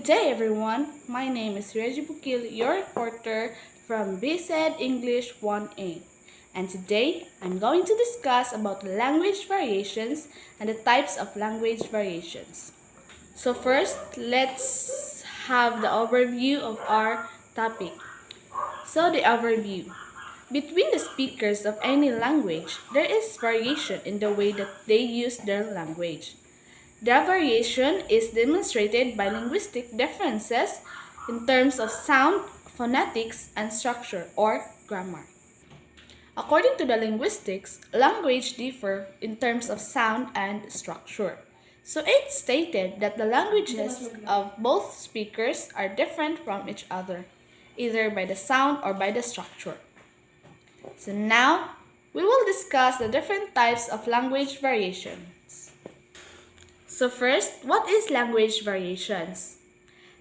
day, everyone. My name is Reggie Bukil, your reporter from BSED English 1A. And today, I'm going to discuss about language variations and the types of language variations. So first, let's have the overview of our topic. So the overview. Between the speakers of any language, there is variation in the way that they use their language. The variation is demonstrated by linguistic differences in terms of sound, phonetics, and structure or grammar. According to the linguistics, language differ in terms of sound and structure. So it stated that the languages of both speakers are different from each other, either by the sound or by the structure. So now, we will discuss the different types of language variations. So first, what is language variations?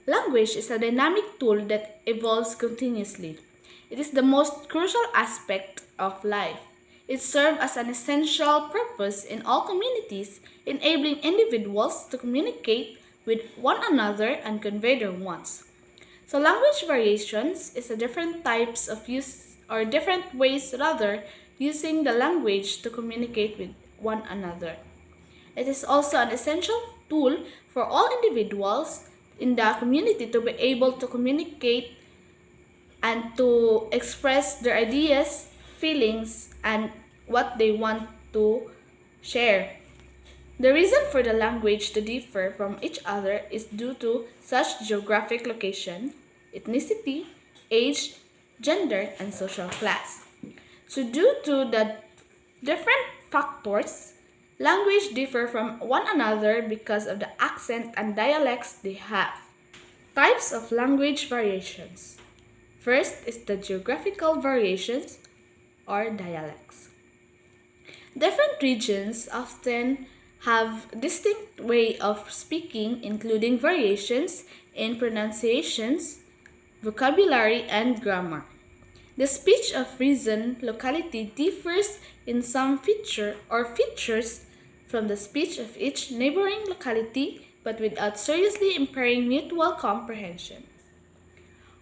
Language is a dynamic tool that evolves continuously. It is the most crucial aspect of life. It serves as an essential purpose in all communities, enabling individuals to communicate with one another and convey their wants. So language variations is a different types of use or different ways rather using the language to communicate with one another. It is also an essential tool for all individuals in the community to be able to communicate and to express their ideas, feelings, and what they want to share. The reason for the language to differ from each other is due to such geographic location, ethnicity, age, gender, and social class. So due to the different factors, language differ from one another because of the accent and dialects they have. Types of language variations. First is the geographical variations or dialects. Different regions often have distinct way of speaking, including variations in pronunciations, vocabulary, and grammar. The speech of reason locality differs in some feature or features from the speech of each neighboring locality, but without seriously impairing mutual comprehension.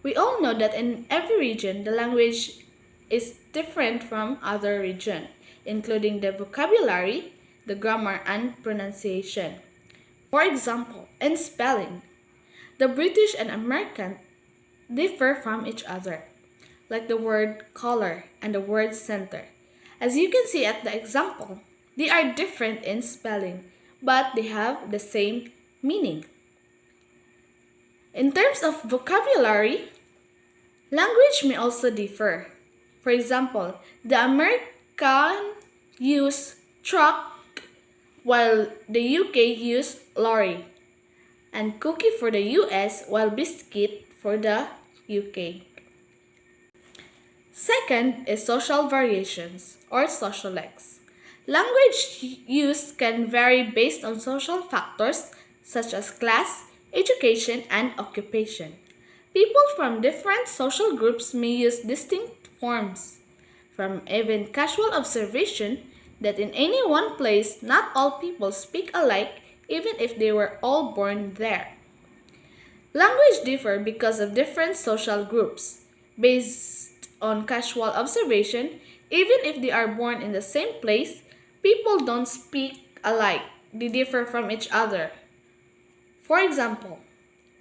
We all know that in every region, the language is different from other region, including the vocabulary, the grammar, and pronunciation. For example, in spelling, the British and American differ from each other, like the word color and the word center. As you can see at the example, they are different in spelling, but they have the same meaning. In terms of vocabulary, language may also differ. For example, the American use truck while the UK use lorry, and cookie for the US while biscuit for the UK. Second is social variations or sociolects. Language use can vary based on social factors such as class, education, and occupation. People from different social groups may use distinct forms. From even casual observation that in any one place not all people speak alike even if they were all born there. Language differ because of different social groups. Based on casual observation, even if they are born in the same place, people don't speak alike. They differ from each other. For example,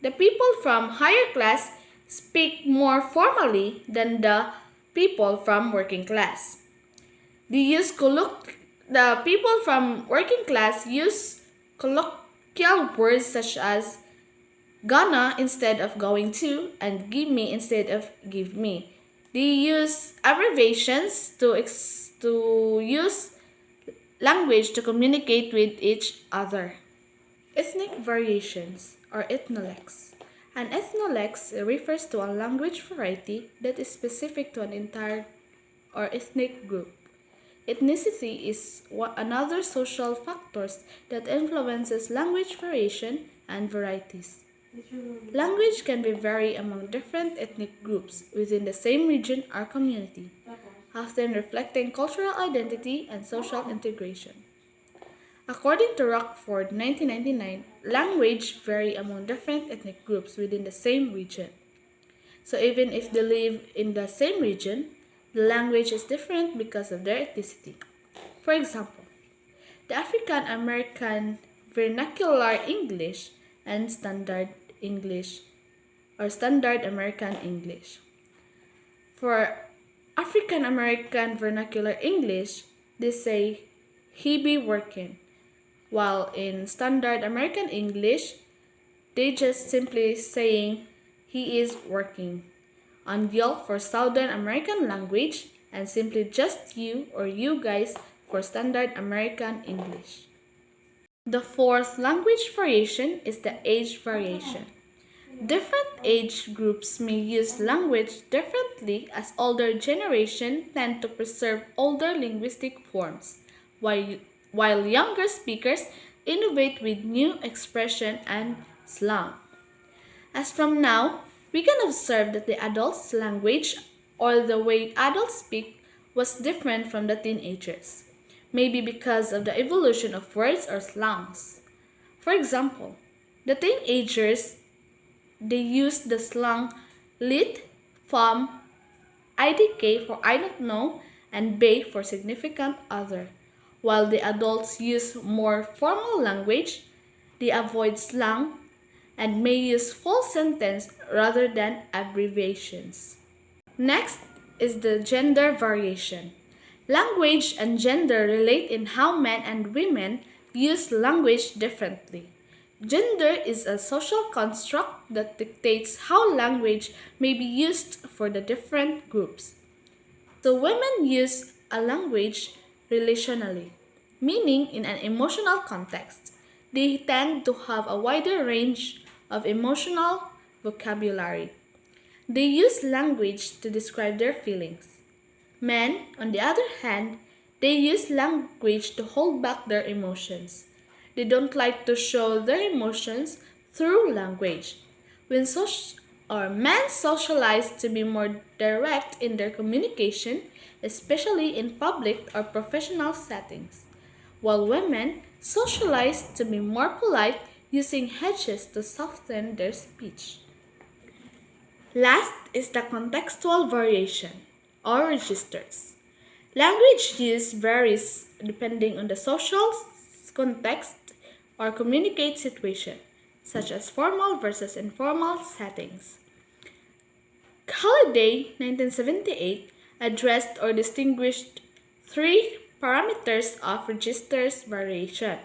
the people from higher class speak more formally than the people from working class. The people from working class use colloquial words such as gonna instead of going to and give me instead of give me. They use abbreviations to use language to communicate with each other. Ethnic variations or ethnolects. An ethnolex refers to a language variety that is specific to an entire or ethnic group. Ethnicity is another social factors that influences language variation and varieties. Language can be vary among different ethnic groups within the same region or community, often reflecting cultural identity and social integration. According to Rockford 1999, language vary among different ethnic groups within the same region. So even if they live in the same region, the language is different because of their ethnicity. For example, the African American Vernacular English and Standard English or Standard American English. For African American Vernacular English, they say, "he be working," while in Standard American English, they just simply saying, "he is working." Angyal for Southern American language, and simply just you or you guys for Standard American English. The fourth language variation is the age variation. Different age groups may use language differently as older generations tend to preserve older linguistic forms, while younger speakers innovate with new expression and slang. As from now, we can observe that the adults' language or the way adults speak was different from the teenagers, maybe because of the evolution of words or slangs. For example, the teenagers they use the slang lit, fam, IDK for I don't know, and bay for significant other. While the adults use more formal language, they avoid slang and may use full sentence rather than abbreviations. Next is the gender variation. Language and gender relate in how men and women use language differently. Gender is a social construct that dictates how language may be used for the different groups. So women use a language relationally, meaning in an emotional context. They tend to have a wider range of emotional vocabulary. They use language to describe their feelings. Men, on the other hand, they use language to hold back their emotions. They don't like to show their emotions through language. Men socialize to be more direct in their communication, especially in public or professional settings, while women socialize to be more polite using hedges to soften their speech. Last is the contextual variation, or registers. Language use varies depending on the social context or communicate situation, such as formal versus informal settings. Halliday, 1978, addressed or distinguished three parameters of registers variation: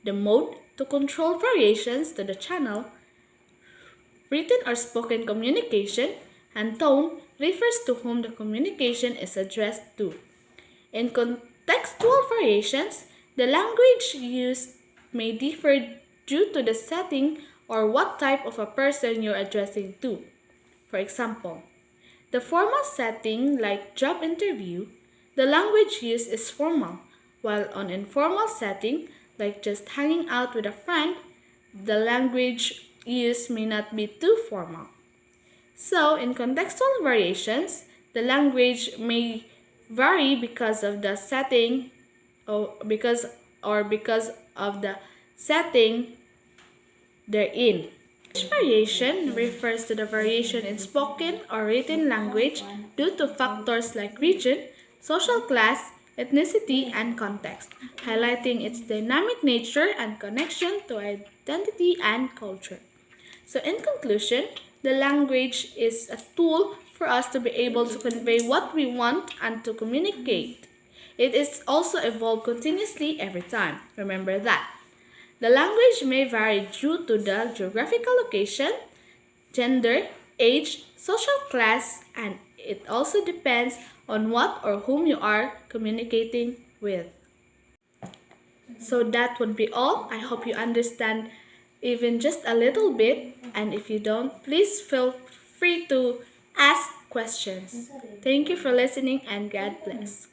the mode to control variations to the channel, written or spoken communication, and tone refers to whom the communication is addressed to. In contextual variations, the language used may differ due to the setting or what type of a person you're addressing to. For example, the formal setting like job interview, the language used is formal, while on informal setting like just hanging out with a friend, the language used may not be too formal. So, in contextual variations, the language may vary because of the setting because of the setting they're in. Each variation refers to the variation in spoken or written language due to factors like region, social class, ethnicity, and context, highlighting its dynamic nature and connection to identity and culture. So in conclusion, the language is a tool for us to be able to convey what we want and to communicate. It is also evolved continuously every time. Remember that. The language may vary due to the geographical location, gender, age, social class, and it also depends on what or whom you are communicating with. So that would be all. I hope you understand even just a little bit, and if you don't, please feel free to ask questions. Thank you for listening and God bless.